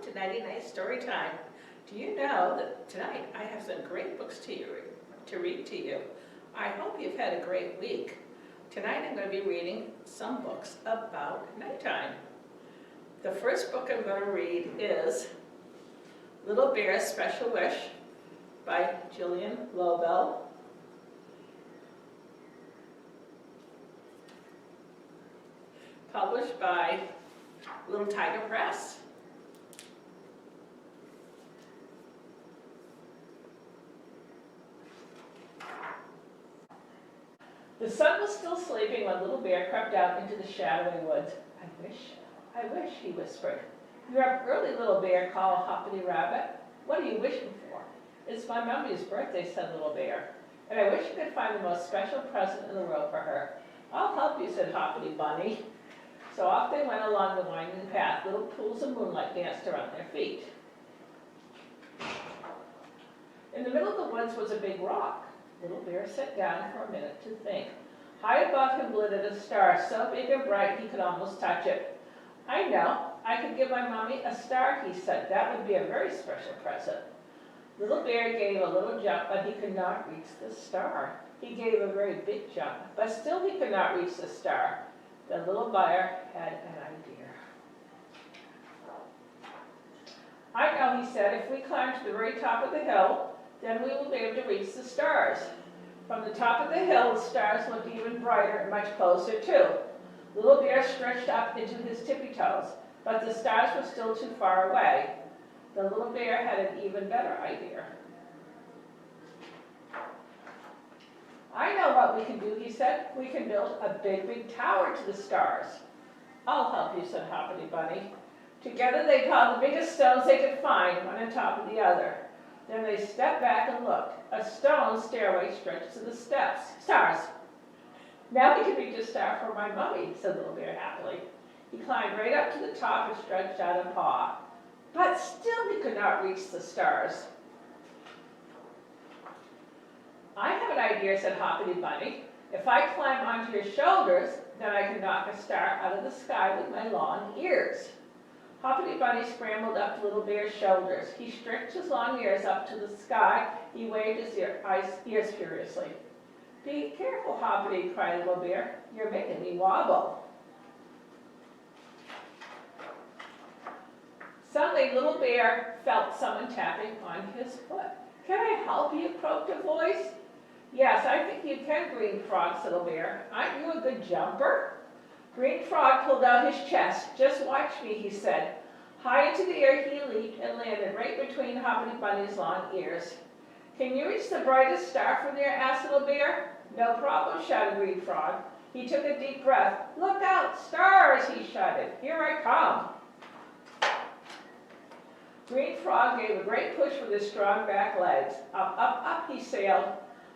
to Nighty Night Story Time. Do you know that tonight I have some great books to read to you? I hope you've had a great week. Tonight I'm going to be reading some books about nighttime. The first book I'm going to read is Little Bear's Special Wish by Gillian Lobel. Published by Little Tiger Press. The sun was still sleeping when Little Bear crept out into the shadowy woods. I wish, he whispered. You're up early, Little Bear, called Hoppity Rabbit. What are you wishing for? It's my mummy's birthday, said Little Bear, and I wish you could find the most special present in the world for her. I'll help you, said Hoppity Bunny. So off they went along the winding path. Little pools of moonlight danced around their feet. In the middle of the woods was a big rock. Little Bear sat down for a minute to think. High above him glittered a star, so big and bright he could almost touch it. I know, I could give my mommy a star, he said. That would be a very special present. Little Bear gave a little jump, but he could not reach the star. He gave a very big jump, but still he could not reach the star. The Little Bear had an idea. I know, he said, if we climb to the very top of the hill, then we will be able to reach the stars. From the top of the hill, the stars looked even brighter and much closer too. Little Bear stretched up into his tippy toes, but the stars were still too far away. The Little Bear had an even better idea. I know what we can do, he said. We can build a big, big tower to the stars. I'll help you, said Hoppity Bunny. Together they piled the biggest stones they could find, one on top of the other. Then they stepped back and looked. A stone stairway stretched to the stars. Now we can reach a star for my mummy, said Little Bear happily. He climbed right up to the top and stretched out a paw. But still he could not reach the stars. I have an idea, said Hoppity Bunny. If I climb onto your shoulders, then I can knock a star out of the sky with my long ears. Hoppity Bunny scrambled up to Little Bear's shoulders. He stretched his long ears up to the sky. He waved his ears furiously. Be careful, Hoppity, cried Little Bear. You're making me wobble. Suddenly, Little Bear felt someone tapping on his foot. Can I help you? Croaked a voice. Yes, I think you can, Green Frog, said Little Bear. Aren't you a good jumper? Green Frog pulled out his chest. Just watch me, he said. High into the air he leaped and landed right between Hoppity Bunny's long ears. Can you reach the brightest star from there? Asked Little Bear. No problem, shouted Green Frog. He took a deep breath. Look out, stars, he shouted. Here I come. Green Frog gave a great push with his strong back legs. Up, up, up he sailed.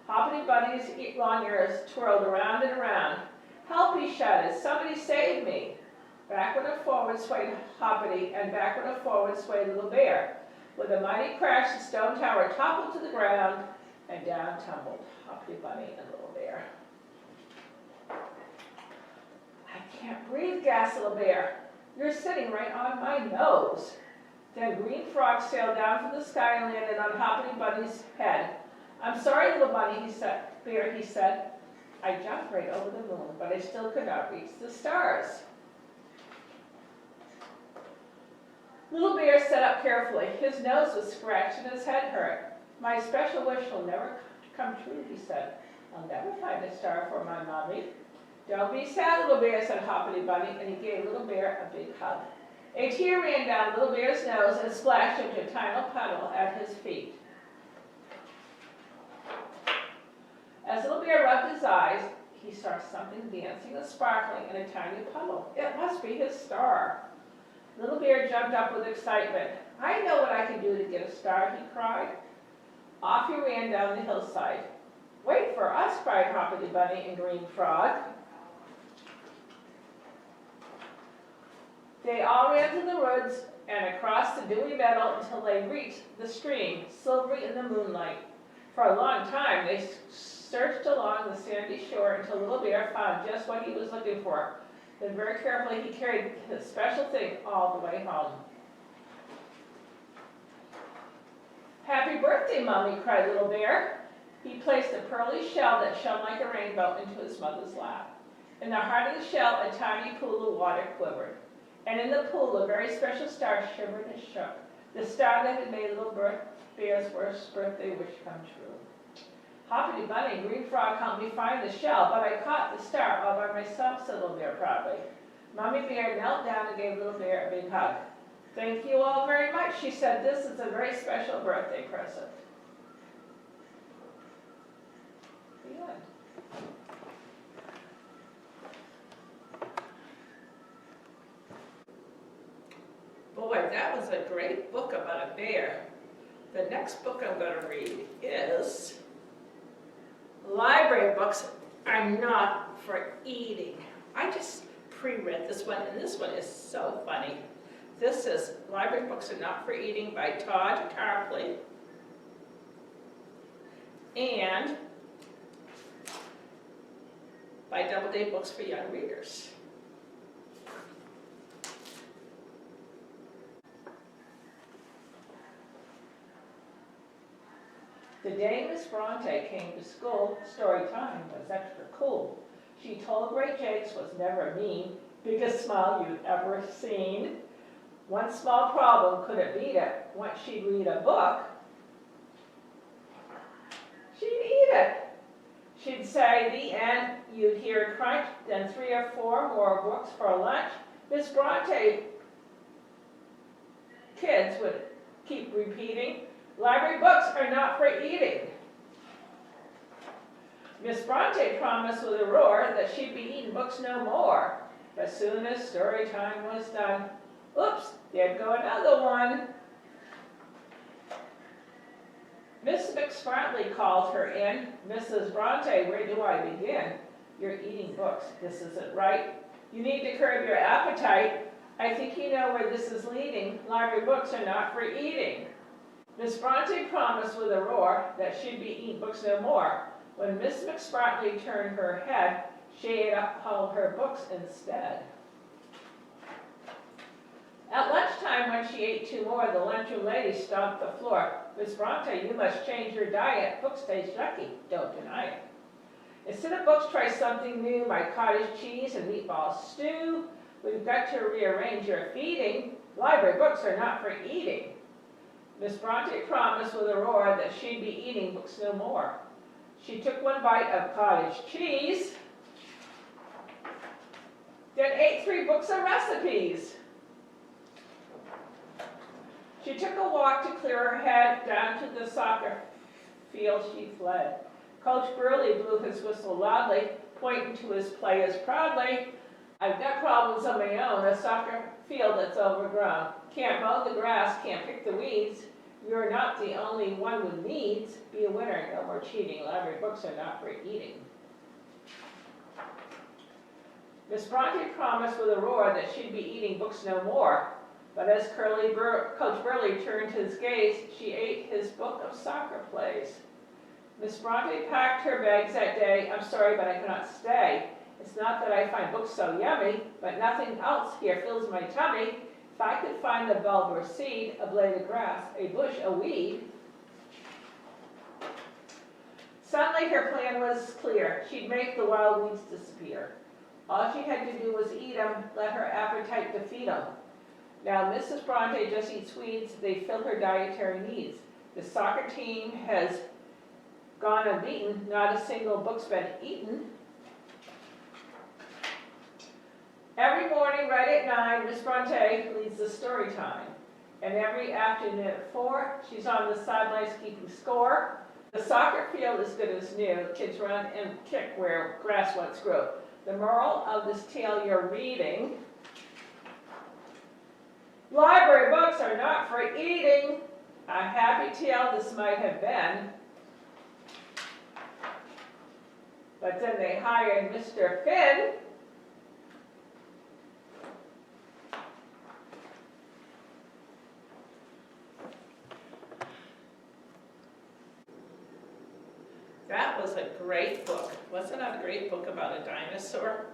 Hoppity Bunny's long ears twirled around and around. Help, he shouted. Somebody save me. Backward and forward swayed Hoppity, and backward and forward swayed Little Bear. With a mighty crash, the stone tower toppled to the ground, and down tumbled Hoppity Bunny and Little Bear. I can't breathe, gasped Little Bear. You're sitting right on my nose. Then Green Frog sailed down from the sky and landed on Hoppity Bunny's head. I'm sorry, Little Bunny, Bear, he said. I jumped right over the moon, but I still could not reach the stars. Little Bear sat up carefully. His nose was scratched and his head hurt. My special wish will never come true, he said. I'll never find a star for my mommy. Don't be sad, Little Bear, said Hoppity Bunny, and he gave Little Bear a big hug. A tear ran down Little Bear's nose and splashed into a tiny puddle at his feet. As Little Bear rubbed his eyes, he saw something dancing and sparkling in a tiny puddle. It must be his star. Little Bear jumped up with excitement. I know what I can do to get a star, he cried. Off he ran down the hillside. Wait for us, cried Hoppity Bunny and Green Frog. They all ran to the woods and across the dewy meadow until they reached the stream, silvery in the moonlight. For a long time, they searched along the sandy shore until Little Bear found just what he was looking for. Then very carefully he carried his special thing all the way home. Happy birthday, Mommy, cried Little Bear. He placed a pearly shell that shone like a rainbow into his mother's lap. In the heart of the shell, a tiny pool of water quivered. And in the pool, a very special star shivered and shook. The star that had made Little Bear's first birthday wish come true. Hoppity Bunny, Green Frog helped me find the shell, but I caught the star all by myself, said Little Bear proudly. Mommy Bear knelt down and gave Little Bear a big hug. Thank you all very much, she said. This is a very special birthday present. The end. Boy, that was a great book about a bear. The next book I'm going to read is Library Books Are Not for Eating. I just pre-read this one, and this one is so funny. This is Library Books Are Not for Eating by Todd Tarpley. And by Doubleday Books for Young Readers. The day Miss Bronte came to school, story time was extra cool. She told Great Jakes was never mean, biggest smile you'd ever seen. One small problem couldn't beat it. Once she'd read a book, she'd eat it. She'd say, the end, you'd hear a crunch, then 3 or 4 more books for lunch. Miss Bronte kids would keep repeating, library books are not for eating. Miss Bronte promised with a roar that she'd be eating books no more. But soon as story time was done, oops, there'd go another one. Miss McSmartly called her in. Mrs. Bronte, where do I begin? You're eating books. This isn't right. You need to curb your appetite. I think you know where this is leading. Library books are not for eating. Miss Bronte promised with a roar that she'd be eating books no more. When Miss McSmartly turned her head, she ate up all her books instead. At lunchtime, when she ate 2 more, the lunchroom lady stomped the floor. Miss Bronte, you must change your diet. Books taste yucky. Don't deny it. Instead of books, try something new, my cottage cheese and meatball stew. We've got to rearrange your feeding. Library books are not for eating. Miss Bronte promised with a roar that she'd be eating books no more. She took 1 bite of cottage cheese, then ate 3 books of recipes. She took a walk to clear her head. Down to the soccer field she fled. Coach Burley blew his whistle loudly, pointing to his players proudly. I've got problems of my own, a soccer field that's overgrown. Can't mow the grass, can't pick the weeds. You're not the only one with needs. Be a winner, no more cheating. Library books are not for eating. Miss Bronte promised with a roar that she'd be eating books no more. But as Coach Burley turned his gaze, she ate his book of soccer plays. Miss Bronte packed her bags that day. I'm sorry, but I cannot stay. It's not that I find books so yummy, but nothing else here fills my tummy. If I could find a bulb or seed, a blade of grass, a bush, a weed. Suddenly her plan was clear. She'd make the wild weeds disappear. All she had to do was eat them, let her appetite defeat them. Now Mrs. Bronte just eats weeds, they fill her dietary needs. The soccer team has gone unbeaten, not a single book's been eaten. Every morning right at 9, Miss Bronte leads the story time. And every afternoon at 4, she's on the sidelines keeping score. The soccer field is good as new. Kids run and kick where grass once grew. The moral of this tale you're reading: library books are not for eating. A happy tale this might have been. But then they hired Mr. Finn. That was a great book. Wasn't that a great book about a dinosaur?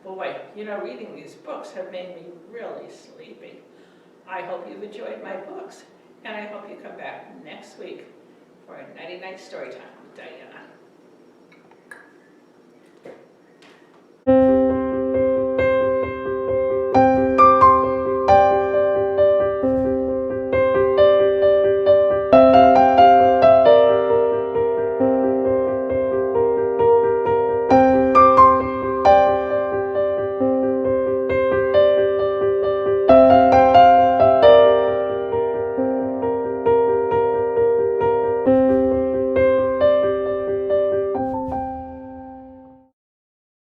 Boy, you know, reading these books have made me really sleepy. I hope you've enjoyed my books. And I hope you come back next week for a nighty-night story time with Diana.